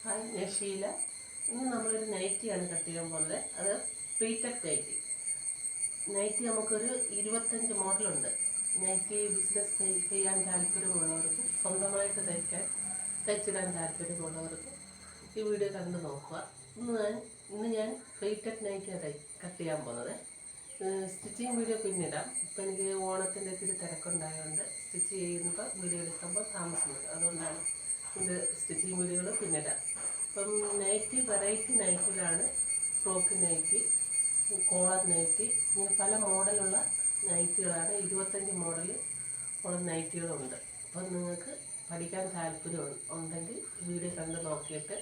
Hi, ഞാൻ ഷീല. ഇന്ന് നമ്മളൊരു നൈറ്റിയാണ് കട്ട് ചെയ്യാൻ പോകുന്നത്. അത് പ്രീറ്റഡ് നൈറ്റി. നൈറ്റി നമുക്കൊരു 25 മോഡലുണ്ട്. നൈറ്റി ബിസിനസ് ചെയ്യാൻ താല്പര്യമുള്ളവർക്കും സ്വന്തമായിട്ട് തയ്ച്ചിടാൻ താല്പര്യമുള്ളവർക്കും ഈ വീഡിയോ കണ്ട് നോക്കുക. ഇന്ന് ഞാൻ പ്രീറ്റഡ് നൈറ്റിയാണ് കട്ട് ചെയ്യാൻ പോകുന്നത്. സ്റ്റിച്ചിങ് വീഡിയോ പിന്നിടാം. ഇപ്പം എനിക്ക് ഓണത്തിൻ്റെ ഇത്തിരി തിരക്കുണ്ടായതുകൊണ്ട് സ്റ്റിച്ച് ചെയ്യുമ്പോൾ വീഡിയോ എടുക്കുമ്പോൾ താമസം വരും. അതുകൊണ്ടാണ് ഇത് സ്റ്റിച്ചിങ് വീഡിയോകൾ പിന്നിടാം. അപ്പം നൈറ്റി വെറൈറ്റി നൈറ്റിലാണ്. ഫ്രോക്ക് നൈറ്റി, കോളർ നൈറ്റി, ഇങ്ങനെ പല മോഡലുള്ള നൈറ്റികളാണ്. 25 മോഡൽ ഉള്ള നൈറ്റികളുണ്ട്. അപ്പം നിങ്ങൾക്ക് പഠിക്കാൻ താല്പര്യം ഉണ്ടെങ്കിൽ വീഡിയോ കണ്ട് നോക്കിയിട്ട്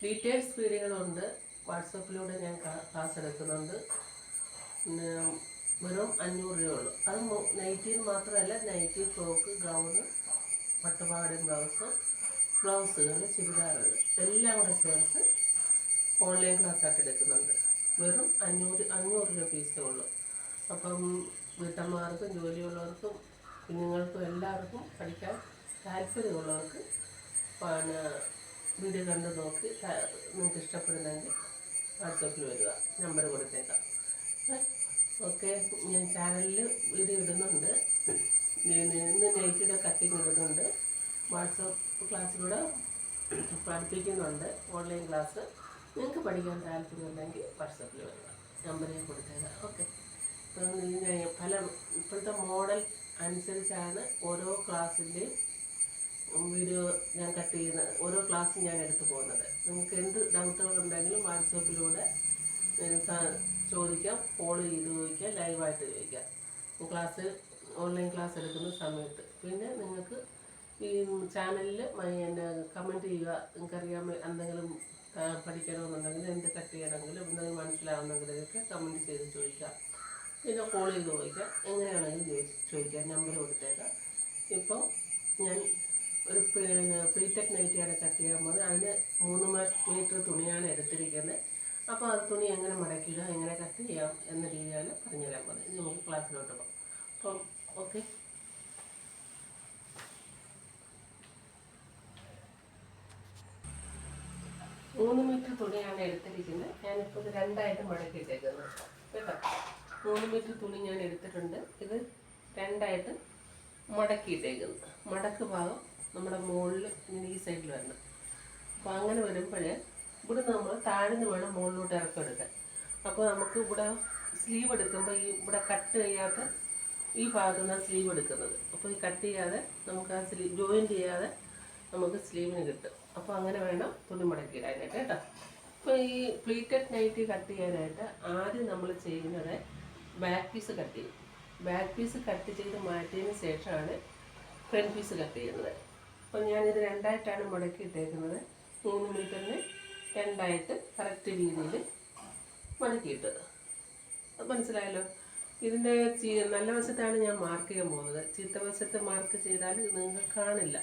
ഡീറ്റെയിൽസ് വീഡിയോകളുണ്ട്. വാട്സപ്പിലൂടെ ഞാൻ ക്ലാസ് എടുക്കുന്നുണ്ട്. പിന്നെ വെറും 500 രൂപയുള്ളൂ. അത് നൈറ്റിന് മാത്രമല്ല, നൈറ്റി, ഫ്രോക്ക്, ഗൗണ്, പട്ടുപാവാടയും ബ്ലൗസുകൾ, ചുരിദാറുകൾ എല്ലാം കൂടെ ചേർത്ത് ഓൺലൈൻ ക്ലാസ്സായിട്ട് എടുക്കുന്നുണ്ട്. വെറും 500 രൂപ ഫീസേ ഉള്ളൂ. അപ്പം വീട്ടമ്മമാർക്കും ജോലിയുള്ളവർക്കും കുഞ്ഞുങ്ങൾക്കും എല്ലാവർക്കും പഠിക്കാൻ താല്പര്യമുള്ളവർക്ക് പിന്നെ വീഡിയോ കണ്ട് നോക്കി നിങ്ങൾക്ക് ഇഷ്ടപ്പെടുന്നെങ്കിൽ വാട്സപ്പിൽ വരിക, നമ്പർ കൊടുത്തേക്കാം. ഓക്കെ, ഞാൻ ചാനലിൽ വീഡിയോ ഇടുന്നുണ്ട്. ഇന്ന് നൈറ്റിയുടെ കട്ടിങ് ഇടുന്നുണ്ട്. വാട്സപ്പ് ക്ലാസ്സിലൂടെ പഠിപ്പിക്കുന്നുണ്ട്, ഓൺലൈൻ ക്ലാസ്. നിങ്ങൾക്ക് പഠിക്കാൻ താല്പര്യമുണ്ടെങ്കിൽ വാട്സപ്പിൽ വരിക, നമ്പർ ഞാൻ കൊടുത്തേക്കാം. ഓക്കെ, ഇപ്പോഴത്തെ മോഡൽ അനുസരിച്ചാണ് ഓരോ ക്ലാസ്സിൻ്റെയും വീഡിയോ ഞാൻ കട്ട് ചെയ്യുന്നത്. ഓരോ ക്ലാസ്സും ഞാൻ എടുത്തു പോകുന്നത്. നിങ്ങൾക്ക് എന്ത് ഡൗട്ടുകളുണ്ടെങ്കിലും വാട്സപ്പിലൂടെ ചോദിക്കാം, കോൾ ചെയ്ത് ചോദിക്കാം, ലൈവായിട്ട് ചോദിക്കാം ഓൺലൈൻ ക്ലാസ് എടുക്കുന്ന സമയത്ത്. പിന്നെ നിങ്ങൾക്ക് ഈ ചാനലിൽ എന്നെ കമൻറ്റ് ചെയ്യുക. നിങ്ങൾക്കറിയാൻ എന്തെങ്കിലും പഠിക്കണമെന്നുണ്ടെങ്കിൽ, എന്ത് കട്ട് ചെയ്യണമെങ്കിലും, എന്തെങ്കിലും മനസ്സിലാവുന്നെങ്കിലൊക്കെ കമൻറ്റ് ചെയ്ത് ചോദിക്കാം. പിന്നെ കോൾ ചെയ്ത് ചോദിക്കാം, എങ്ങനെയാണെങ്കിലും ചോദിക്കാം. നമ്പർ കൊടുത്തേക്കാം. ഇപ്പോൾ ഞാൻ ഒരു പ്രീറ്റഡ് നൈറ്റിയാണ് കട്ട് ചെയ്യാൻ പോകുന്നത്. അതിന് 3 മീറ്റർ തുണിയാണ് എടുത്തിരിക്കുന്നത്. അപ്പോൾ അത് തുണി എങ്ങനെ മടക്കിയിടുക, എങ്ങനെ കട്ട് ചെയ്യാം എന്ന രീതിയാണ് പറഞ്ഞുതരാൻ പോകുന്നത്. ഇനി നമുക്ക് ക്ലാസ്സിലോട്ട് പോകാം. അപ്പം ഓക്കെ, 3 മീറ്റർ തുണിയാണ് എടുത്തിരിക്കുന്നത്. ഞാനിപ്പോൾ ഇത് 2ആയിട്ട് മടക്കിയിട്ടേക്കുന്നത് കേട്ടോ. 3 മീറ്റർ തുണി ഞാൻ എടുത്തിട്ടുണ്ട്. ഇത് 2ആയിട്ട് മടക്കിയിട്ടേക്കുന്നു. മടക്ക് ഭാഗം നമ്മുടെ മുകളിൽ ഇങ്ങനെ ഈ സൈഡിൽ വരണം. അപ്പോൾ അങ്ങനെ വരുമ്പോൾ ഇവിടെ നമ്മൾ താഴ്ന്ന് വേണം മുകളിലോട്ട് ഇറക്കെടുക്കാൻ. അപ്പോൾ നമുക്ക് ഇവിടെ സ്ലീവ് എടുക്കുമ്പോൾ ഇവിടെ കട്ട് ചെയ്യാത്ത ഈ ഭാഗത്തു നിന്നാണ് സ്ലീവ് എടുക്കുന്നത്. അപ്പോൾ ഈ കട്ട് ചെയ്യാതെ നമുക്ക് ആ ജോയിൻറ്റ് ചെയ്യാതെ നമുക്ക് സ്ലീവിന് കിട്ടും. അപ്പോൾ അങ്ങനെ വേണം തുണി മടക്കിയിടാനായിട്ട് കേട്ടോ. അപ്പോൾ ഈ പ്ലീറ്റഡ് നൈറ്റി കട്ട് ചെയ്യാനായിട്ട് ആദ്യം നമ്മൾ ചെയ്യുന്നത് ബാക്ക് പീസ് കട്ട് ചെയ്യും. ബാക്ക് പീസ് കട്ട് ചെയ്ത് മാറ്റിയതിന് ശേഷമാണ് ഫ്രണ്ട് പീസ് കട്ട് ചെയ്യുന്നത്. അപ്പോൾ ഞാനിത് 2ആയിട്ടാണ് മടക്കിയിട്ടേക്കുന്നത്. 3 മീറ്ററിന് 2ആയിട്ട് കറക്റ്റ് രീതിയിൽ മടക്കിയിട്ട്. അത് മനസ്സിലായല്ലോ. ഇതിൻ്റെ നല്ല വശത്താണ് ഞാൻ മാർക്ക് ചെയ്യാൻ പോകുന്നത്. ചീത്ത വശത്ത് മാർക്ക് ചെയ്താൽ നിങ്ങൾക്ക് കാണില്ല.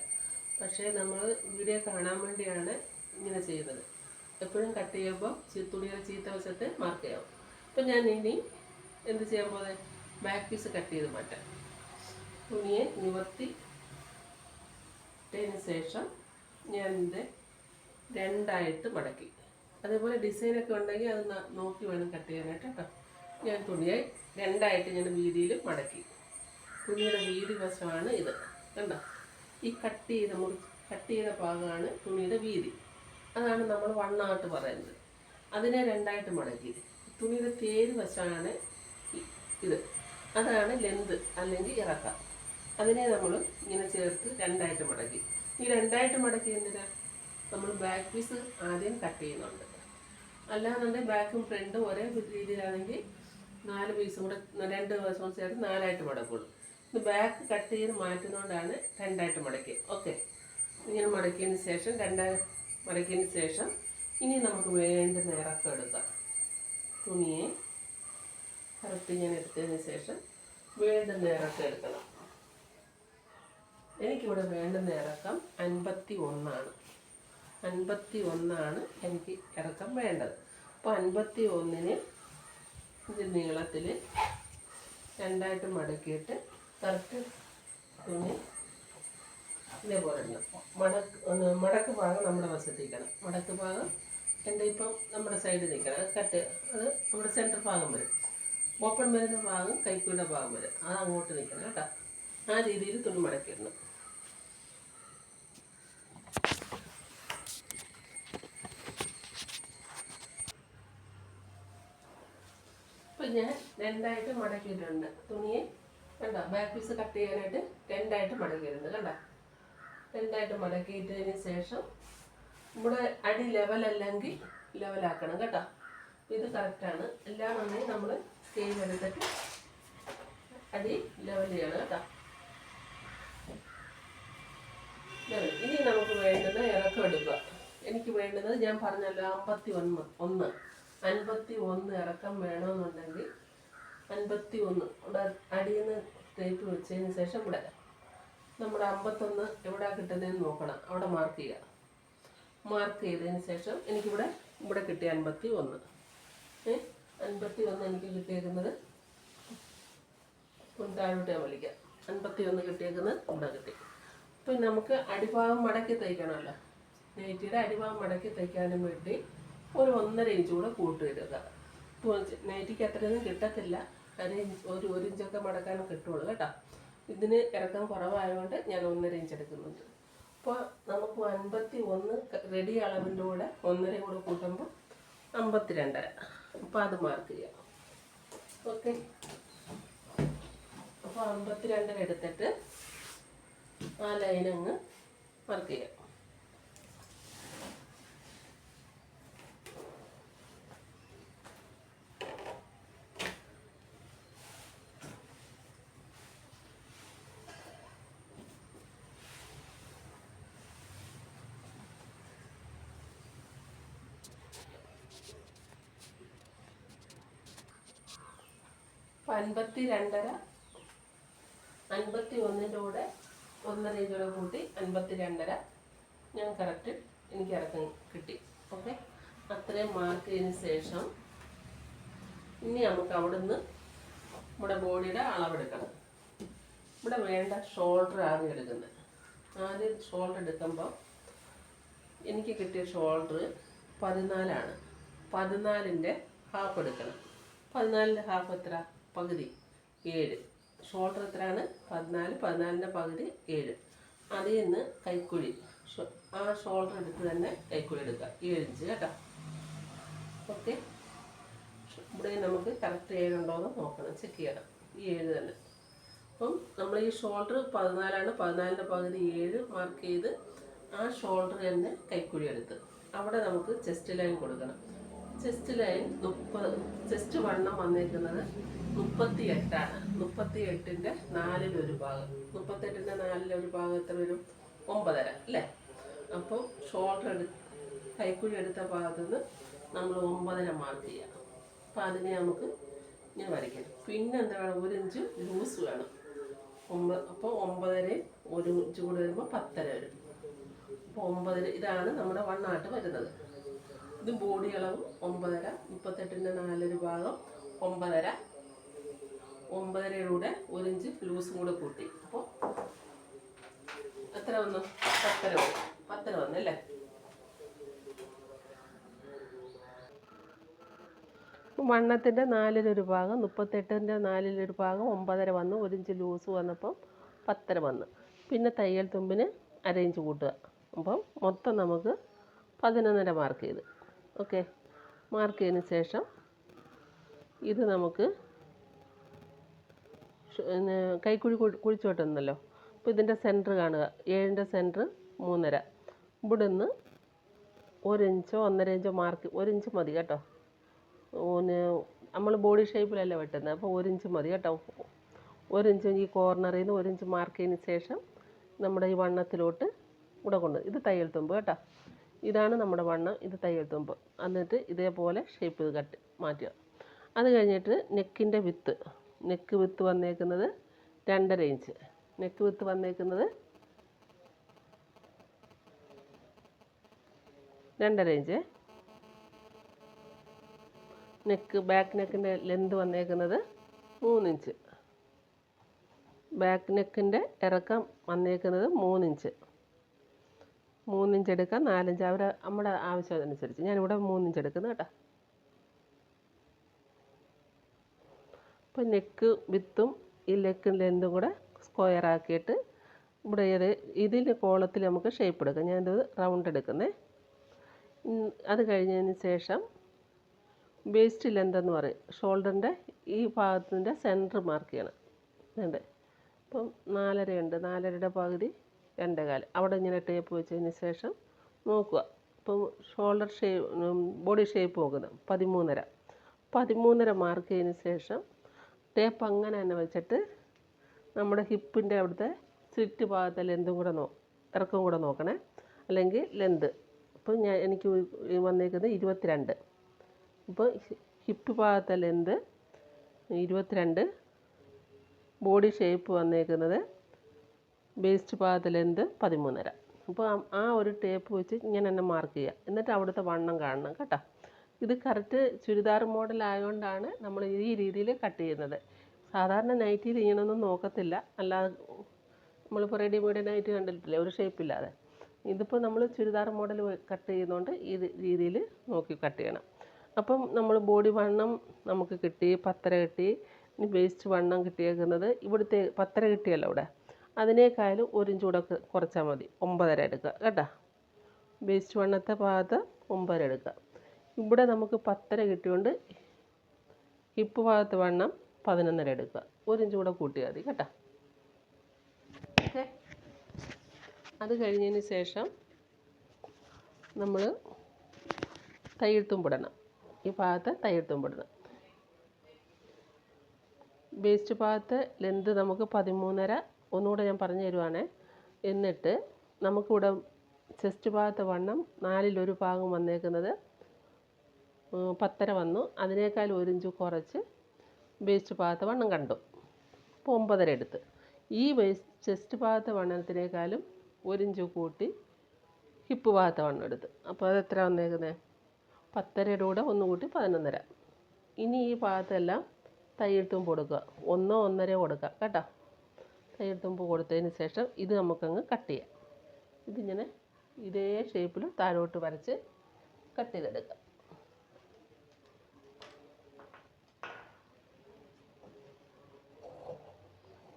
പക്ഷേ നമ്മൾ വീഡിയോ കാണാൻ വേണ്ടിയാണ് ഇങ്ങനെ ചെയ്യുന്നത്. എപ്പോഴും കട്ട് ചെയ്യുമ്പോൾ തുണിയുടെ ചീത്ത വശത്ത് മാർക്ക് ചെയ്യാം. അപ്പം ഞാൻ ഇനി എന്ത് ചെയ്യാൻ പോകുന്നത്, ബാക്ക് പീസ് കട്ട് ചെയ്ത് മാറ്റാം. തുണിയെ നിവർത്തിയതിന് ശേഷം ഞാനിത് 2ആയിട്ട് മടക്കി. അതേപോലെ ഡിസൈനൊക്കെ ഉണ്ടെങ്കിൽ അത് നോക്കി വേണം കട്ട് ചെയ്യാനായിട്ട് കേട്ടോ. ഞാൻ തുണിയെ 2ആയിട്ട് ഞാൻ വീതിയിൽ മടക്കി. തുണിയുടെ വീതി വശമാണ് ഇത് കണ്ടോ. ഈ കട്ട് ചെയ്ത ഭാഗമാണ് തുണിയുടെ വീതി. അതാണ് നമ്മൾ വണ്ണായിട്ട് പറയുന്നത്. അതിനെ 2ആയിട്ട് മടക്കി. തുണിയുടെ തേര് വശമാണ് ഇത്. അതാണ് ലെന്ത് അല്ലെങ്കിൽ ഇറക്കം. അതിനെ നമ്മൾ ഇങ്ങനെ ചേർത്ത് 2ആയിട്ട് മടക്കി. ഈ 2ആയിട്ട് മടക്കി എന്തിനാ, നമ്മൾ ബാക്ക് പീസ് ആദ്യം കട്ട് ചെയ്യുന്നുണ്ട്. അല്ലാന്നുണ്ടെങ്കിൽ ബാക്കും ഫ്രണ്ടും ഒരേ രീതിയിലാണെങ്കിൽ 4 പീസും കൂടെ 2 വശവും ചേർത്ത് 4ആയിട്ട് മടക്കുള്ളൂ. ഇത് ബാക്ക് കട്ട് ചെയ്ത് മാറ്റുന്നതുകൊണ്ടാണ് 2ആയിട്ട് മടക്കി. ഓക്കെ, ഇങ്ങനെ മടക്കിയതിന് ശേഷം 2 മടക്കിയതിന് ശേഷം ഇനി നമുക്ക് വേണ്ടുന്ന ഇറക്കം എടുക്കാം. തുണിയെ കറക്റ്റ് ഞാൻ എടുത്തതിന് ശേഷം വേണ്ടുന്ന ഇറക്കം എടുക്കണം. എനിക്കിവിടെ വേണ്ടുന്ന ഇറക്കം 51ആണ്. 51ആണ് എനിക്ക് ഇറക്കം വേണ്ടത്. അപ്പോൾ 51ന് ഇത് നീളത്തിൽ 2ആയിട്ട് മടക്കിയിട്ട് കറക്റ്റ് തുണി ഇതേപോലെ ഇടണം. മടക്ക് ഭാഗം നമ്മുടെ വശത്തേക്കണം. മടക്ക് ഭാഗം എൻ്റെ ഇപ്പം നമ്മുടെ സൈഡിൽ നിൽക്കണം. അത് അത് നമ്മുടെ സെൻറ്റർ ഭാഗം വരും. ഓപ്പൺ വരുന്ന ഭാഗം കൈക്കുഴിയുടെ ഭാഗം വരും. അത് അങ്ങോട്ട് നിൽക്കണം കേട്ടോ. ആ രീതിയിൽ തുണി മടക്കിയിടണം. ഇപ്പം ഞാൻ രണ്ടായിട്ട് മടക്കിയിട്ടുണ്ട്. തുണിയെ കണ്ടോ, ബാക്ക് പീസ് കട്ട് ചെയ്യാനായിട്ട് രണ്ടായിട്ട് മടക്കിയിട്ടുണ്ട്. കണ്ടോ, രണ്ടായിട്ട് മടക്കിയിട്ടതിന് ശേഷം നമ്മുടെ അടി ലെവലല്ലെങ്കിൽ ലെവലാക്കണം കേട്ടോ. ഇത് കറക്റ്റാണ്. എല്ലാം ഉണ്ടെങ്കിൽ നമ്മൾ സ്കെയിൽ എടുത്തിട്ട് അടി ലെവൽ ചെയ്യണം കേട്ടോ. ഇനി നമുക്ക് വേണ്ടത് ഇറക്കം എടുക്കുക. എനിക്ക് വേണ്ടത് ഞാൻ പറഞ്ഞല്ലോ 51 ഇറക്കം വേണമെന്നുണ്ടെങ്കിൽ 51 ഇവിടെ അടിയിൽ നിന്ന് ടേപ്പ് വെച്ചതിന് ശേഷം ഇവിടെ നമ്മുടെ 51 എവിടെ കിട്ടുന്നതെന്ന് നോക്കണം. അവിടെ മാർക്ക് ചെയ്യുക. മാർക്ക് ചെയ്തതിന് ശേഷം എനിക്കിവിടെ കിട്ടിയ 51 എനിക്ക് കിട്ടിയേക്കുന്നത് താഴോട്ട് ഞാൻ വലിക്കാം. 51 കിട്ടിയേക്കുന്നത് ഇവിടെ കിട്ടി. അപ്പം നമുക്ക് അടിഭാഗം മടക്കി തയ്ക്കണമല്ലോ. നൈറ്റിയുടെ അടിഭാഗം മടക്കി തയ്ക്കാനും വേണ്ടി ഒരു 1.5 ഇഞ്ച് കൂടെ കൂട്ടിയിടുക. നൈറ്റിക്ക് അത്രയൊന്നും കിട്ടത്തില്ല. ഒരു ഇഞ്ചൊക്കെ മടക്കാനും കിട്ടുള്ളൂ കേട്ടോ. ഇതിന് ഇറക്കം കുറവായതുകൊണ്ട് ഞാൻ 1.5 ഇഞ്ച് എടുക്കുന്നുണ്ട്. അപ്പോൾ നമുക്ക് 51 റെഡി അളവിൻ്റെ കൂടെ 1.5 കൂടെ കൂട്ടുമ്പോൾ 52.5. അപ്പോൾ അത് മാർക്ക് ചെയ്യാം. ഓക്കെ, അപ്പോൾ 52 എടുത്തിട്ട് ആ ലൈനങ്ങ് മാർക്ക് ചെയ്യാം. അപ്പോൾ 52.5 51ൻ്റെ കൂടെ 1.5 ഇഞ്ച് കൂടെ കൂട്ടി 52.5 ഞാൻ കറക്റ്റ് എനിക്ക് ഇറക്കം കിട്ടി. ഓക്കെ, അത്രയും മാർക്ക് ചെയ്തതിന് ശേഷം ഇനി നമുക്ക് അവിടുന്ന് നമ്മുടെ ബോഡിയുടെ അളവെടുക്കണം. ഇവിടെ വേണ്ട ഷോൾഡർ ആദ്യം എടുക്കുന്നത്. ആദ്യം ഷോൾഡർ എടുക്കുമ്പോൾ എനിക്ക് കിട്ടിയ ഷോൾഡർ 14 14ൻ്റെ ഹാഫ് എടുക്കണം. 14ൻ്റെ ഹാഫ് എത്ര? പകുതി 7. ഷോൾഡർ എത്രയാണ്? 14. 14ൻ്റെ പകുതി 7. അതിൽ നിന്ന് കൈക്കുഴി ആ ഷോൾഡർ എടുത്ത് തന്നെ കൈക്കുഴി എടുക്കുക. 7 ഇഞ്ച് കേട്ടോ. ഓക്കെ, ഇവിടെ നമുക്ക് കറക്റ്റ് 7 ഉണ്ടോ എന്ന് നോക്കണം, ചെക്ക് ചെയ്യണം. ഈ 7 തന്നെ. അപ്പം നമ്മൾ ഈ ഷോൾഡർ 14 14ൻ്റെ പകുതി 7 മാർക്ക് ചെയ്ത് ആ ഷോൾഡർ തന്നെ കൈക്കുഴി എടുത്ത് അവിടെ നമുക്ക് ചെസ്റ്റ് ലൈൻ കൊടുക്കണം. Chest line 30. ചെസ്റ്റ് വണ്ണം വന്നേക്കുന്നത് 38ആണ്. 38ൻ്റെ 4 ഭാഗം. 38ൻ്റെ 4 ഭാഗം എത്ര വരും? 9.5 അല്ലേ? അപ്പോൾ ഷോൾഡർ കൈക്കുഴി എടുത്ത ഭാഗത്ത് നിന്ന് നമ്മൾ 9.5 മാർക്ക് ചെയ്യാം. അപ്പോൾ അതിനെ നമുക്ക് ഇങ്ങനെ വരയ്ക്കണം. പിന്നെ എന്താ വേണം? 1 ഇഞ്ച് ലൂസ് വേണം. അപ്പോൾ 9.5 1 ഇഞ്ച് കൂടി വരുമ്പോൾ 10.5 വരും. അപ്പോൾ 9. ഇതാണ് നമ്മുടെ വണ്ണായിട്ട് വരുന്നത്. ഇത് ബോഡി അളവ് 9.5. 38ൻ്റെ 4 ഭാഗം 9.5. 9.5 1 ഇഞ്ച് ലൂസും കൂടെ കൂട്ടി. അപ്പോൾ എത്ര വന്നു? 10.5 വന്നല്ലേ? വണ്ണത്തിൻ്റെ 4 ഭാഗം 38ൻ്റെ 4 ഭാഗം 9.5 വന്നു. 1 ഇഞ്ച് ലൂസ് വന്നപ്പം 10.5 വന്നു. പിന്നെ തയ്യൽ തുമ്പിന് 1/2 ഇഞ്ച് കൂട്ടുക. അപ്പം മൊത്തം നമുക്ക് 11.5 മാർക്ക് ചെയ്ത്. ഓക്കെ, മാർക്ക് ചെയ്തതിന് ശേഷം ഇത് നമുക്ക് കൈക്കുഴി കുഴിച്ചോട്ടുന്നല്ലോ. അപ്പോൾ ഇതിൻ്റെ സെൻറ്റർ കാണുക. 7ൻ്റെ സെൻറ്റർ 3.5. ഇവിടെ നിന്ന് 1 ഇഞ്ചോ 1.5 ഇഞ്ചോ മാർക്ക്. 1 ഇഞ്ച് മതി കേട്ടോ. നമ്മൾ ബോഡി ഷേപ്പിലല്ല വെട്ടുന്നത്. അപ്പോൾ 1 ഇഞ്ച് മതി കേട്ടോ. 1 ഇഞ്ച് ഈ കോർണറിൽ നിന്ന് 1 ഇഞ്ച് മാർക്ക് ചെയ്തതിന് ശേഷം നമ്മുടെ ഈ വണ്ണത്തിലോട്ട് ഇവിടെ കൊണ്ട് ഇത് തയ്യൽ തുമ്പ് കേട്ടോ. ഇതാണ് നമ്മുടെ വണ്ണം, ഇത് തയ്യൽ തുമ്പ്. എന്നിട്ട് ഇതേപോലെ ഷേപ്പ് ചെയ്ത് മാറ്റുക. അത് കഴിഞ്ഞിട്ട് നെക്ക് വിത്ത് വന്നേക്കുന്നത് 2.5 ഇഞ്ച്. നെക്ക് വിത്ത് വന്നേക്കുന്നത് 2.5 ഇഞ്ച്. ബാക്ക് നെക്കിൻ്റെ ലെന്ത് വന്നേക്കുന്നത് 3 ഇഞ്ച്. ബാക്ക് നെക്കിൻ്റെ ഇറക്കം വന്നേക്കുന്നത് 3 ഇഞ്ച്. 3 ഇഞ്ച് എടുക്കാം, 4 ഇഞ്ച് നമ്മുടെ ആവശ്യമനുസരിച്ച്. ഞാനിവിടെ 3 ഇഞ്ച് എടുക്കുന്നു കേട്ടോ. അപ്പോൾ നെക്ക് വിത്തും ഈ ലെക്കും ലെന്തും കൂടെ സ്ക്വയർ ആക്കിയിട്ട് ഇവിടെ ഇതിൽ കോളത്തിൽ നമുക്ക് ഷേപ്പ് എടുക്കാം. ഞാനിത് റൗണ്ട് എടുക്കുന്നേ. അത് കഴിഞ്ഞതിന് ശേഷം വേസ്റ്റ് ലെന്ത് എന്ന് പറയും, ഷോൾഡറിൻ്റെ ഈ ഭാഗത്തിൻ്റെ സെൻറ്റർ മാർക്ക് ചെയ്യണം. വേണ്ടേ, അപ്പം 4.5 ഉണ്ട്, 4.5യുടെ പകുതി 2.25. അവിടെ ഇങ്ങനെ ടേപ്പ് വെച്ചതിന് ശേഷം നോക്കുക. അപ്പം ഷോൾഡർ ബോഡി ഷേപ്പ് നോക്കുന്നത് 13.5 മാർക്ക് ചെയ്തതിന് ശേഷം ടേപ്പ് അങ്ങനെ തന്നെ വെച്ചിട്ട് നമ്മുടെ ഹിപ്പിൻ്റെ അവിടുത്തെ സ്ലിറ്റ് ഭാഗത്തെ ലെന്തും കൂടെ ഇറക്കം കൂടെ നോക്കണേ, അല്ലെങ്കിൽ ലെന്ത്. അപ്പോൾ എനിക്ക് വന്നേക്കുന്നത് 22. അപ്പോൾ ഹിപ്പ് ഭാഗത്തെ ലെന്ത് 22, ബോഡി ഷേപ്പ് വന്നേക്കുന്നത് വേസ്റ്റ് ഭാഗത്തെ ലെന്ത് 13.5. അപ്പോൾ ആ ഒരു ടേപ്പ് വെച്ച് ഇങ്ങനെ തന്നെ മാർക്ക് ചെയ്യുക. എന്നിട്ട് അവിടുത്തെ വണ്ണം കാണണം കേട്ടോ. ഇത് കറക്റ്റ് ചുരിദാർ മോഡൽ ആയതുകൊണ്ടാണ് നമ്മൾ ഈ രീതിയിൽ കട്ട് ചെയ്യുന്നത്. സാധാരണ നൈറ്റിയിൽ ഇങ്ങനൊന്നും നോക്കത്തില്ല, അല്ലാതെ നമ്മളിപ്പോൾ റെഡിമെയ്ഡ് നൈറ്റ് കണ്ടിട്ടില്ലേ, ഒരു ഷേപ്പില്ലാതെ. ഇതിപ്പോൾ നമ്മൾ ചുരിദാർ മോഡൽ കട്ട് ചെയ്യുന്നതുകൊണ്ട് ഈ രീതിയിൽ നോക്കി കട്ട് ചെയ്യണം. അപ്പം നമ്മൾ ബോഡി വണ്ണം നമുക്ക് കിട്ടി, 10.5 കിട്ടി. ഇനി വേസ്റ്റ് വണ്ണം കിട്ടിയേക്കുന്നത് ഇവിടുത്തെ 10.5 കിട്ടിയല്ലോ ഇവിടെ, അതിനേക്കാളും 1 ഇഞ്ച് കൂടെ കുറച്ചാൽ മതി, 9.5 എടുക്കുക കേട്ടോ. വേസ്റ്റ് വണ്ണത്തെ ഭാഗത്ത് 9.5 എടുക്കുക. ഇവിടെ നമുക്ക് 10.5 കിട്ടിയോണ്ട് ഹിപ്പ് ഭാഗത്ത് വണ്ണം 11.5 എടുക്കുക. 1 ഇഞ്ച് കൂടെ കൂട്ടിയാൽ മതി കേട്ടോ. ഓക്കെ, അത് കഴിഞ്ഞതിന് ശേഷം നമ്മൾ തയ്യൽത്തുമ്പിടണം. ഈ ഭാഗത്ത് തയ്യൽത്തുമ്പിടണം. വേസ്റ്റ് ഭാഗത്ത് ലെന്ത് നമുക്ക് 13.5, ഒന്നുകൂടെ ഞാൻ പറഞ്ഞു തരുവാണേ. എന്നിട്ട് നമുക്കിവിടെ ചെസ്റ്റ് ഭാഗത്ത് വണ്ണം 4/1 ഭാഗം വന്നേക്കുന്നത് 10.5 വന്നു. അതിനേക്കാൾ 1 ഇഞ്ച് കുറച്ച് വേസ്റ്റ് ഭാഗത്ത് വണ്ണം കണ്ടു, അപ്പോൾ 9.5 എടുത്ത്. ഈ ചെസ്റ്റ് ഭാഗത്തെ വണ്ണത്തിനേക്കാളും 1 ഇഞ്ച് കൂട്ടി ഹിപ്പ് ഭാഗത്തെ വണ്ണം എടുത്ത്. അപ്പോൾ അത് എത്ര വന്നേക്കുന്നത്? 10.5യുടെ കൂടെ 1 കൂട്ടി 11.5. ഇനി ഈ ഭാഗത്തെല്ലാം തയ്യൽത്തുമ്പ് കൊടുക്കുക, 1 1.5 കൊടുക്കുക കേട്ടോ. തയ്യൽത്തുമ്പ് കൊടുത്തതിന് ശേഷം ഇത് നമുക്കങ്ങ് കട്ട് ചെയ്യാം. ഇതിങ്ങനെ ഇതേ ഷേപ്പിൽ താഴോട്ട് വരച്ച് കട്ട് ചെയ്തെടുക്കുക.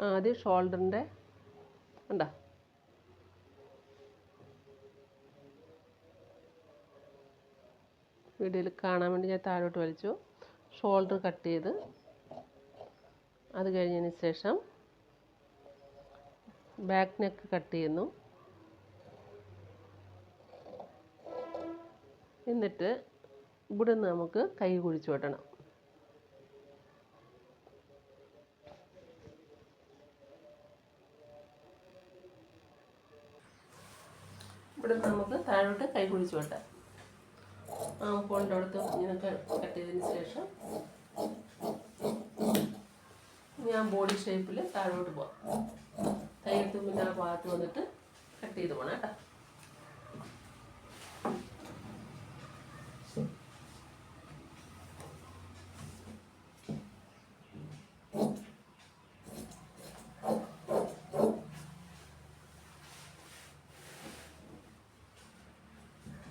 ആദ്യം ഷോൾഡറിൻ്റെ ഉണ്ടോ, വീഡിയോയിൽ കാണാൻ വേണ്ടി ഞാൻ താഴോട്ട് വലിച്ചു. ഷോൾഡർ കട്ട് ചെയ്ത് അത് കഴിഞ്ഞതിന് ശേഷം ബാക്ക് നെക്ക് കട്ട് ചെയ്യുന്നു. എന്നിട്ട് ഇവിടെ നിന്ന് നമുക്ക് കൈ കുഴിച്ച് വെട്ടണം. ഇവിടെ നമുക്ക് താഴോട്ട് കൈ കുഴിച്ച് വെട്ടാം. ആംഹോളിൻ്റെ അടുത്ത് ഇങ്ങനെ കട്ട് ചെയ്തതിന് ശേഷം ഞാൻ ബോഡി ഷേപ്പിൽ താഴോട്ട് പോവാം. തയ്യൽത്തുമ്പിൻ്റെ ആ ഭാഗത്ത് വന്നിട്ട് കട്ട് ചെയ്ത് പോകണം കേട്ടോ.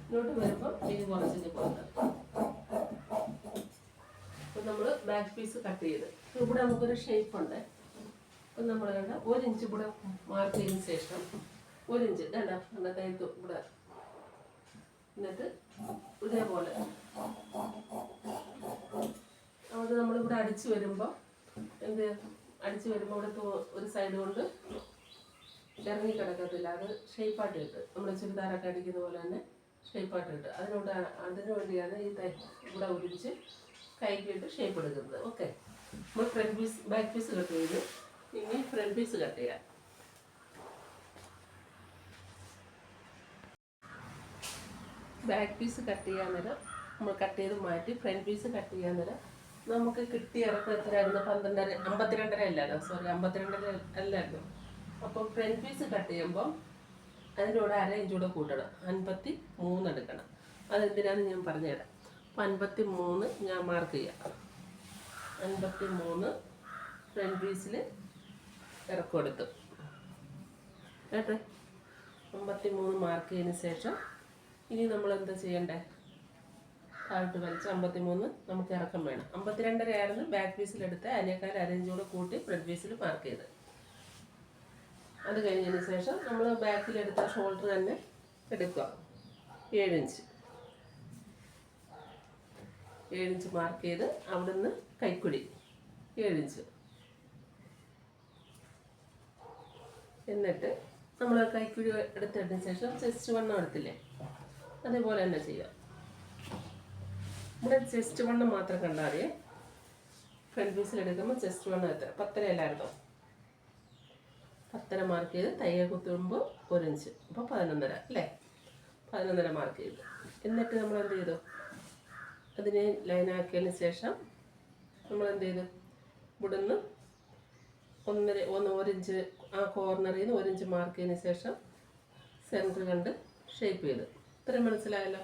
ഇങ്ങോട്ട് വരുമ്പോൾ ഇത് കുറച്ചിട്ട് പോകുന്നത്. അപ്പം നമ്മൾ ബാക്ക് പീസ് കട്ട് ചെയ്ത് ഇവിടെ നമുക്കൊരു ഷേപ്പ് ഉണ്ട്. അപ്പം നമ്മൾ കണ്ട 1 ഇഞ്ച് ഇവിടെ മാർക്ക് ചെയ്തതിന് ശേഷം 1 ഇഞ്ച് വേണ്ട തയ്യൽത്തും ഇവിടെ, എന്നിട്ട് ഇതേപോലെ അത് നമ്മളിവിടെ അടിച്ച് വരുമ്പോൾ അടിച്ച് വരുമ്പോൾ ഇവിടുത്തെ ഒരു സൈഡ് കൊണ്ട് ഇറങ്ങി കിടക്കത്തില്ല, അത് ഷേപ്പായിട്ട് കിട്ടും. നമ്മൾ ചുരിദാറൊക്കെ അടിക്കുന്ന പോലെ തന്നെ ഷേപ്പായിട്ട് കിട്ടും. അതിനു വേണ്ടിയാണ് ഈ ഇവിടെ ഒരിച്ച് കൈക്കിട്ട് ഷേപ്പ് എടുക്കുന്നത്. ഓക്കെ, നമ്മൾ front piece back piece cut ചെയ്ത് ഇനി ഫ്രണ്ട് പീസ് കട്ട് ചെയ്യാം. ബാക്ക് പീസ് കട്ട് ചെയ്യാൻ നേരം നമ്മൾ കട്ട് ചെയ്ത് മാറ്റി ഫ്രണ്ട് പീസ് കട്ട് ചെയ്യാൻ നേരം നമുക്ക് കിട്ടിയ ഇറക്കം എത്രയായിരുന്നു? 52.5 അല്ലായിരുന്നു, സോറി 52 അല്ലായിരുന്നു. അപ്പോൾ ഫ്രണ്ട് പീസ് കട്ട് ചെയ്യുമ്പം അതിൻ്റെ കൂടെ 1/2 ഇഞ്ച് കൂടെ കൂട്ടണം, 53 എടുക്കണം. അതെന്തിനാണെന്ന് ഞാൻ പറഞ്ഞുതരാം. അപ്പം 53 ഞാൻ മാർക്ക് ചെയ്യാം. 53 ഫ്രണ്ട് പീസിൽ ഇറക്കം എടുത്തു കേട്ടെ. 53 മാർക്ക് ചെയ്തതിന് ശേഷം ഇനി നമ്മൾ എന്താ ചെയ്യണ്ടേ? താഴോട്ട് വലിച്ച് 53 നമുക്ക് ഇറക്കം വേണം. 52.5 ആയിരുന്നു ബാക്ക് പീസിലെടുത്ത്, അതിനേക്കാൾ അരയിഞ്ച് കൂടെ കൂട്ടി ഫ്രണ്ട് പീസിൽ മാർക്ക് ചെയ്ത്. അത് കഴിഞ്ഞതിന് ശേഷം നമ്മൾ ബാക്കിലെടുത്ത ഷോൾഡർ തന്നെ എടുക്കുക. 7 ഇഞ്ച് മാർക്ക് ചെയ്ത് അവിടുന്ന് കൈക്കുഴി 7 ഇഞ്ച്. എന്നിട്ട് നമ്മൾ കൈക്കുഴി എടുത്തതിന് ശേഷം ചെസ്റ്റ് വണ്ണം എടുത്തില്ലേ, അതേപോലെ തന്നെ ചെയ്യുക. ഇവിടെ ചെസ്റ്റ് വണ്ണം മാത്രം കണ്ടാൽ മതി. ഫ്രണ്ട് പീസിലെടുക്കുമ്പോൾ ചെസ്റ്റ് വണ്ണം എത്ര 10 അല്ലായിരുന്നോ? 10 മാർക്ക് ചെയ്ത് തയ്യൽ കുത്തുമ്പോൾ 1 ഇഞ്ച്, അപ്പോൾ 11.5 അല്ലേ? 11.5 മാർക്ക് ചെയ്തു. എന്നിട്ട് നമ്മൾ എന്ത് ചെയ്തു? അതിനെ ലൈനാക്കിയതിന് ശേഷം നമ്മൾ എന്ത് ചെയ്തു? ഇവിടുന്ന് 1 ഇഞ്ച് ആ കോർണറിൽ നിന്ന് 1 ഇഞ്ച് മാർക്ക് ചെയ്തതിന് ശേഷം സെൻറ്റർ കണ്ട് ഷേപ്പ് ചെയ്തു. ഇത്രയും മനസ്സിലായല്ലോ?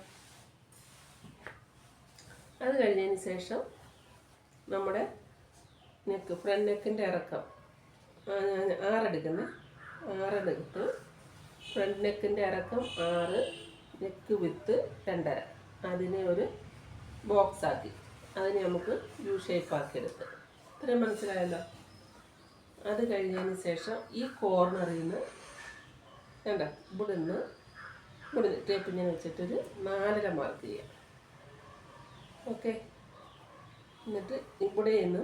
അത് കഴിഞ്ഞതിന് ശേഷം നമ്മുടെ നെക്ക്, ഫ്രണ്ട് നെക്കിൻ്റെ ഇറക്കം 6 എടുക്കുന്നത്. 6 എടുത്ത് ഫ്രണ്ട് നെക്കിൻ്റെ ഇറക്കം 6, നെക്ക് വിത്ത് 2.5, അതിനെ ഒരു ബോക്സ് ആക്കി അതിനെ നമുക്ക് യു ഷേപ്പ് ആക്കി എടുത്ത്. ഇത്രയും മനസ്സിലായല്ലോ? അത് കഴിഞ്ഞതിന് ശേഷം ഈ കോർണറിൽ നിന്ന് വേണ്ട ഇവിടുന്ന് ടേപ്പ് ഇങ്ങനെ വെച്ചിട്ടൊരു 4.5 മാർക്ക് ചെയ്യാം. ഓക്കെ, എന്നിട്ട് ഇവിടെ നിന്ന്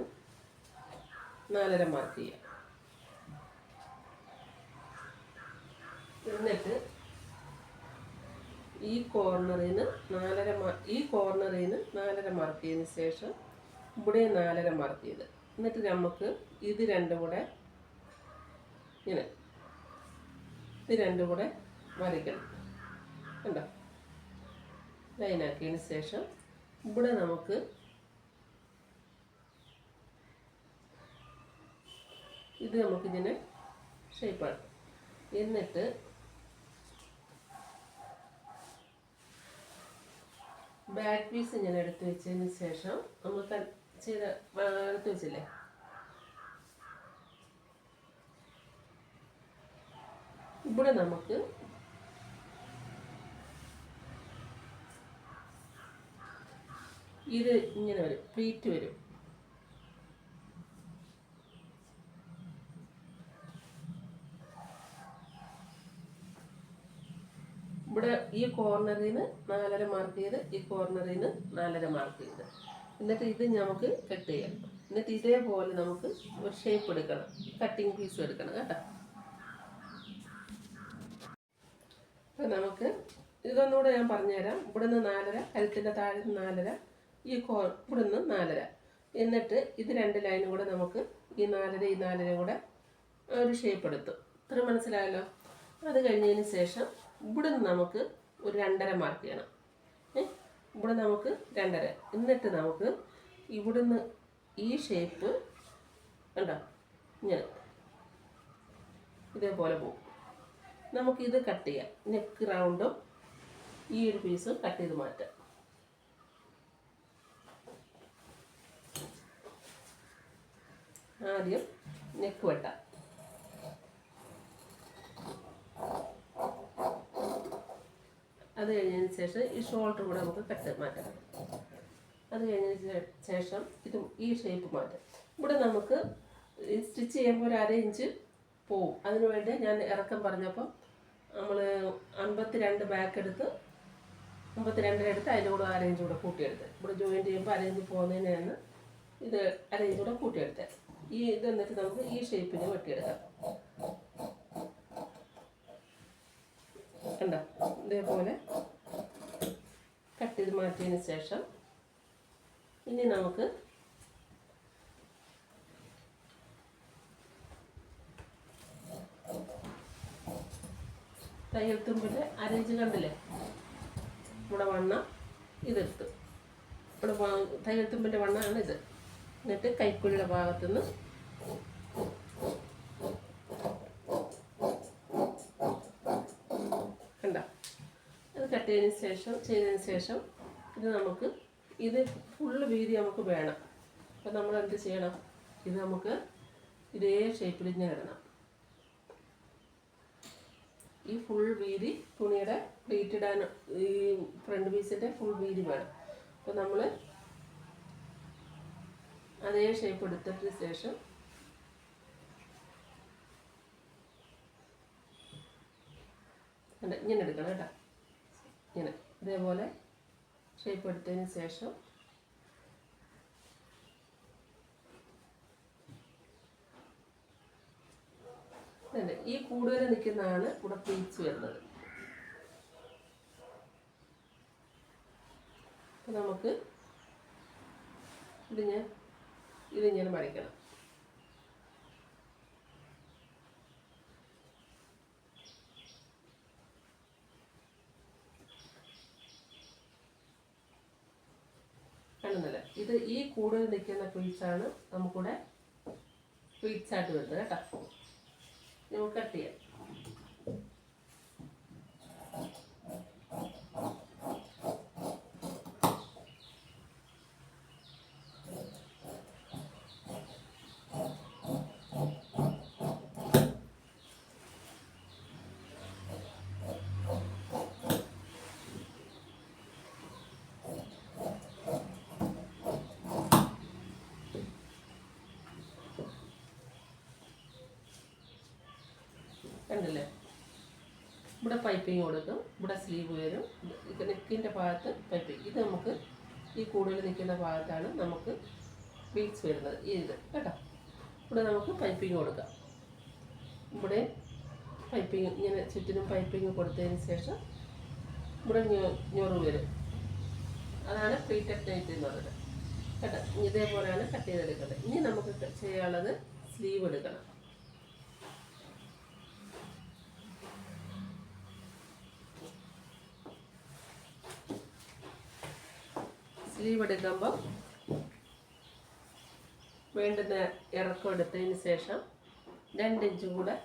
4.5 മാർക്ക് ചെയ്യാം. എന്നിട്ട് ഈ കോർണറിൽ നിന്ന് 4.5 മാർക്ക് ചെയ്തതിന് ശേഷം ഇവിടെ 4.5 മാർക്ക് ചെയ്ത്, എന്നിട്ട് നമുക്ക് ഇത് രണ്ടും കൂടെ ഇങ്ങനെ വരയ്ക്കണം. കണ്ടോ? ലൈനാക്കിയതിന് ശേഷം ഇവിടെ നമുക്ക് ഇത് നമുക്കിങ്ങനെ ഷേപ്പാണ്. എന്നിട്ട് ബാക്ക് പീസ് ഇങ്ങനെ എടുത്ത് വെച്ചതിന് ശേഷം നമ്മൾ എടുത്ത് വെച്ചില്ലേ, ഇവിടെ നമുക്ക് ഇത് ഇങ്ങനെ വരും, പ്ലീറ്റ് വരും. ഇവിടെ ഈ കോർണറിൽ നിന്ന് 4.5 മാർക്ക് ചെയ്ത്, ഈ കോർണറിൽ നിന്ന് 4.5 മാർക്ക് ചെയ്ത്, എന്നിട്ട് ഇത് നമുക്ക് കട്ട് ചെയ്യാം. എന്നിട്ട് ഇതേപോലെ നമുക്ക് ഒരു ഷേപ്പ് എടുക്കണം, കട്ടിങ് പീസും എടുക്കണം കേട്ടോ. അപ്പം നമുക്ക് ഇതൊന്നുകൂടെ ഞാൻ പറഞ്ഞുതരാം. ഇവിടുന്ന് 4.5, കഴുത്തിൻ്റെ താഴെ 4.5, ഇവിടുന്ന് 4.5, എന്നിട്ട് ഇത് 2 ലൈനും കൂടെ നമുക്ക് ഈ 4.5 കൂടെ ഒരു ഷേപ്പ് എടുത്തു. ഇത്ര മനസ്സിലായല്ലോ? അത് കഴിഞ്ഞതിന് ശേഷം ഇവിടുന്ന് നമുക്ക് ഒരു 2.5 മാർക്ക് ചെയ്യണം. ഇവിടെ നമുക്ക് 2.5, എന്നിട്ട് നമുക്ക് ഇവിടുന്ന് ഈ ഷേപ്പ് കണ്ടോ ഇങ്ങനെ ഇതേപോലെ പോകും. നമുക്കിത് കട്ട് ചെയ്യാം. നെക്ക് റൗണ്ടും ഈ ഒരു പീസും കട്ട് ചെയ്ത് മാറ്റാം. ആദ്യം നെക്ക് വെട്ടാം. അത് കഴിഞ്ഞതിന് ശേഷം ഈ ഷോൾഡർ കൂടെ നമുക്ക് കട്ട് മാറ്റാം. അത് കഴിഞ്ഞതിന് ശേഷം ഇത് ഈ ഷേപ്പ് മാറ്റാം. ഇവിടെ നമുക്ക് സ്റ്റിച്ച് ചെയ്യുമ്പോൾ ഒരു 1/2 ഇഞ്ച് പോവും. അതിന് വേണ്ടി ഞാൻ ഇറക്കം പറഞ്ഞപ്പോൾ നമ്മൾ 52 ബാക്ക് എടുത്ത് 52 എടുത്ത് അതിൻ്റെ കൂടെ 1/2 ഇഞ്ച് കൂടെ കൂട്ടിയെടുത്ത്, ഇവിടെ ജോയിൻറ്റ് ചെയ്യുമ്പോൾ 1/2 ഇഞ്ച് പോകുന്നതിനാണ് ഇത് 1/2 ഇഞ്ച് കൂടെ കൂട്ടിയെടുത്തത്. ഇത് എന്നിട്ട് നമുക്ക് ഈ ഷേപ്പിന് വെട്ടിയെടുക്കാം. കണ്ടോ? ഇതേപോലെ കട്ട് ചെയ്ത് മാറ്റിയതിന് ശേഷം ഇനി നമുക്ക് തയ്യൽ തുമ്പിൻ്റെ 1/2 ഇഞ്ച് കണ്ടില്ലേ? ഇവിടെ വണ്ണം ഇതെടുത്തു. ഇവിടെ തയ്യൽ തുമ്പിൻ്റെ വണ്ണമാണ് ഇത്. എന്നിട്ട് കൈക്കുഴിയുടെ ഭാഗത്തുനിന്ന് കണ്ട അത് കട്ട് ചെയ്തതിന് ശേഷം ഇത് നമുക്ക് ഇത് ഫുള്ള് വീതി നമുക്ക് വേണം. അപ്പം നമ്മൾ എന്ത് ചെയ്യണം? ഇത് നമുക്ക് ഇതേ ഷേപ്പിൽ ഇങ്ങനെ ഇടണം. ഈ ഫുൾ വീതി തുണിയുടെ പ്ലീറ്റ് ഇടാൻ ഈ ഫ്രണ്ട് പീസിൻ്റെ ഫുൾ വീതി വേണം. അപ്പോൾ നമ്മൾ അതേ ഷേപ്പ് എടുത്തതിന് ശേഷം ഇങ്ങനെ എടുക്കണം കേട്ടോ. ഇങ്ങനെ ഇതേപോലെ ഷേപ്പ് എടുത്തതിന് ശേഷം ഈ കൂടുതൽ നിൽക്കുന്നതാണ് ഇവിടെ പ്ലീറ്റ്സ് വരുന്നത്. അപ്പോൾ നമുക്ക് ഇതിങ്ങനെ മറിക്കണം. കാണുന്നില്ല, ഇത് ഈ കൂടുതൽ നിൽക്കുന്ന പ്ലീറ്റ്സാണ് നമുക്കിവിടെ പ്ലീറ്റ്സ് ആയിട്ട് വരുന്നത് കേട്ടോ. നമുക്ക് കട്ട് ചെയ്യാം. കണ്ടില്ലേ, ഇവിടെ പൈപ്പിങ് കൊടുക്കും, ഇവിടെ സ്ലീവ് വരും, നെക്കിൻ്റെ ഭാഗത്ത് പൈപ്പിങ്. ഇത് നമുക്ക് ഈ കൂടുതൽ നിൽക്കുന്ന ഭാഗത്താണ് നമുക്ക് പ്ലീറ്റ്സ് വരുന്നത്. ഇത് കേട്ടോ, ഇവിടെ നമുക്ക് പൈപ്പിങ് കൊടുക്കാം. ഇവിടെ പൈപ്പിങ് ഇങ്ങനെ ചുറ്റിനും പൈപ്പിങ് കൊടുത്തതിന് ശേഷം ഇവിടെ ഞൊറ് വരും. അതാണ് പ്ലീറ്റഡ് നൈറ്റി എന്ന് പറയുന്നത് കേട്ടോ. ഇതേപോലെയാണ് കട്ട് ചെയ്തെടുക്കേണ്ടത്. ഇനി നമുക്ക് ചെയ്യാനുള്ളത് സ്ലീവ് എടുക്കണം. സ്ലീവ് എടുക്കുമ്പോൾ വേണ്ടുന്ന ഇറക്കം എടുത്തതിന് ശേഷം 2 ഇഞ്ച് കൂടെ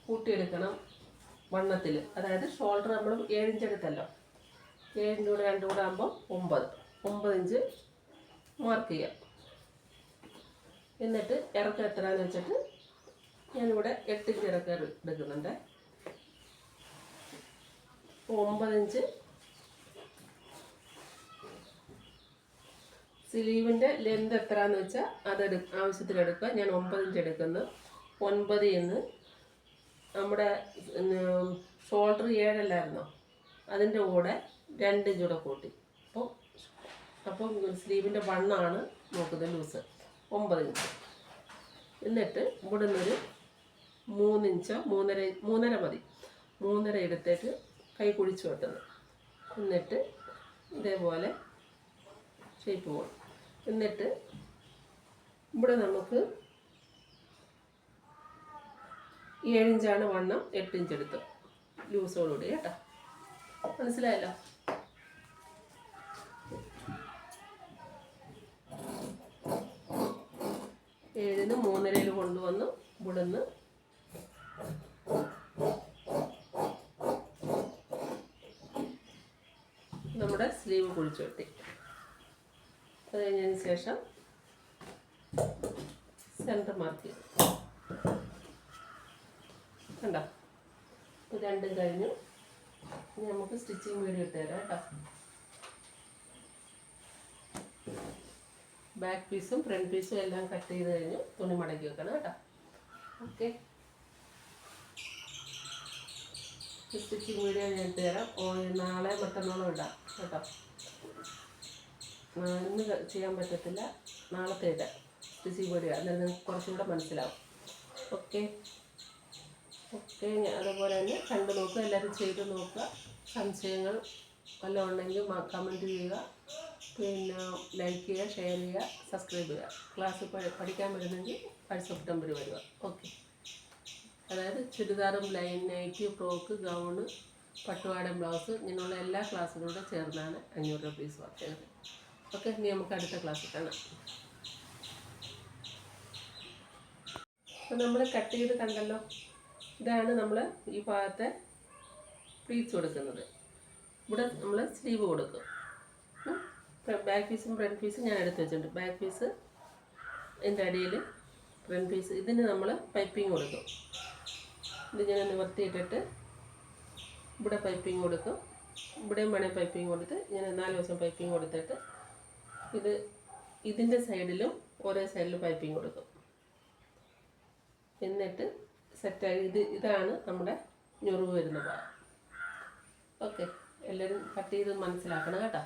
കൂട്ടിയെടുക്കണം വണ്ണത്തിൽ. അതായത് ഷോൾഡർ നമ്മൾ 7 ഇഞ്ച് എടുത്തല്ലോ, 7 കൂടെ 2 കൂടെ ആകുമ്പോൾ 9 ഇഞ്ച് മാർക്ക് ചെയ്യാം. എന്നിട്ട് ഇറക്കം എത്രയാണെന്ന് വെച്ചിട്ട് ഞാനിവിടെ 8 ഇഞ്ച് ഇറക്കം എടുക്കുന്നുണ്ട്. 9 ഇഞ്ച് സ്ലീവിൻ്റെ ലെന്ത് എത്രയാണെന്ന് വെച്ചാൽ ആവശ്യത്തിനെടുക്കുക. ഞാൻ 9 ഇഞ്ച് എടുക്കുന്നു. 9 ഇന്ന് നമ്മുടെ ഷോൾഡർ 7 അല്ലായിരുന്നോ, അതിൻ്റെ കൂടെ 2 ഇഞ്ച് കൂടെ കൂട്ടി. അപ്പം സ്ലീവിൻ്റെ വണ്ണാണ് നോക്കുന്നത് ലൂസ് 9 ഇഞ്ച്. എന്നിട്ട് ഇവിടെ നിന്നൊരു 3 ഇഞ്ചോ 3.5 മതി, 3.5 എടുത്തേക്ക് കൈ കുഴിച്ച് വെട്ടുന്നത്. എന്നിട്ട് ഇതേപോലെ ഷേപ്പ് പോകും. എന്നിട്ട് ഇവിടെ നമുക്ക് 7 ഇഞ്ചാണ് വണ്ണം, 8 ഇഞ്ച് എടുത്തു ലൂസോടുകൂടി കേട്ടോ. മനസ്സിലായല്ലോ? ഏഴിന് 3.5 കൊണ്ടുവന്നു ഇവിടുന്ന് നമ്മുടെ സ്ലീവ് കുഴിച്ചു വെട്ടി. അത് കഴിഞ്ഞതിന് ശേഷം സെൻറ്റർ മാർക്ക് ചെയ്യും. കണ്ടോ, ഇത് രണ്ടും കഴിഞ്ഞു. ഇനി നമുക്ക് സ്റ്റിച്ചിങ് വീഡിയോ ഇട്ട് തരാം കേട്ടോ. ബാക്ക് പീസും ഫ്രണ്ട് പീസും എല്ലാം കട്ട് ചെയ്ത് കഴിഞ്ഞു. തുണി മടക്കി വെക്കണം കേട്ടോ. ഓക്കെ, സ്റ്റിച്ചിങ് വീഡിയോ ഞാൻ ഇട്ട് തരാം. നാളെ മറ്റന്നാളും ഇടാം കേട്ടോ. ഇന്ന് ചെയ്യാൻ പറ്റത്തില്ല, നാളത്തെ ഇടാം സ്റ്റിച്ചിങ് വീഡിയോ. അന്നേരം നിങ്ങൾക്ക് കുറച്ചും കൂടെ മനസ്സിലാവും. ഓക്കെ ഓക്കെ, അതുപോലെ തന്നെ കണ്ടു നോക്കുക, എല്ലാവരും ചെയ്ത് നോക്കുക. സംശയങ്ങൾ വല്ലതും ഉണ്ടെങ്കിൽ കമൻറ്റ് ചെയ്യുക, പിന്നെ ലൈക്ക് ചെയ്യുക, ഷെയർ ചെയ്യുക, സബ്സ്ക്രൈബ് ചെയ്യുക. ക്ലാസ് പഠിക്കാൻ വരുന്നെങ്കിൽ 1 സെപ്റ്റംബർ വരിക. ഓക്കെ, അതായത് ചുരിദാറും ലൈൻ നൈറ്റി, ഫ്രോക്ക്, ഗൗണ്, പട്ടുപാടം, ബ്ലൗസ് ഇങ്ങനെയുള്ള എല്ലാ ക്ലാസ്സിലൂടെ ചേർന്നാണ് 500 രൂപ ഫീസ് വർക്ക് ചെയ്യുന്നത്. ഓക്കെ, ഇനി നമുക്ക് അടുത്ത ക്ലാസ്സിൽ കാണാം. അപ്പോൾ നമ്മൾ കട്ട് ചെയ്ത് കണ്ടല്ലോ, ഇതാണ് നമ്മൾ ഈ ഭാഗത്തെ പ്ലീറ്റ്സ് കൊടുക്കുന്നത്. ഇവിടെ നമ്മൾ സ്ലീവ് കൊടുക്കും. ബാക്ക് പീസും ഫ്രണ്ട് പീസും ഞാൻ എടുത്ത് വെച്ചിട്ടുണ്ട്. ബാക്ക് പീസ് ഇതിൻ്റെ അടിയിൽ, ഫ്രണ്ട് പീസ് ഇതിന് നമ്മൾ പൈപ്പിങ് കൊടുക്കും. ഇത് ഞാൻ നിവർത്തിയിട്ടിട്ട് ഇവിടെ പൈപ്പിംഗ് കൊടുക്കും, ഇവിടെയും വേണേൽ പൈപ്പിംഗ് കൊടുത്ത് ഇങ്ങനെ 4 ദിവസം പൈപ്പിംഗ് കൊടുത്തിട്ട് ഇതിൻ്റെ സൈഡിലും ഓരോ സൈഡിലും പൈപ്പിംഗ് കൊടുക്കും. എന്നിട്ട് സെറ്റായി ഇതാണ് നമ്മുടെ ഞൊറിവ് വരുന്ന ഭാഗം. ഓക്കെ, എല്ലാവരും കട്ട് ചെയ്ത് മനസ്സിലാക്കണം കേട്ടോ.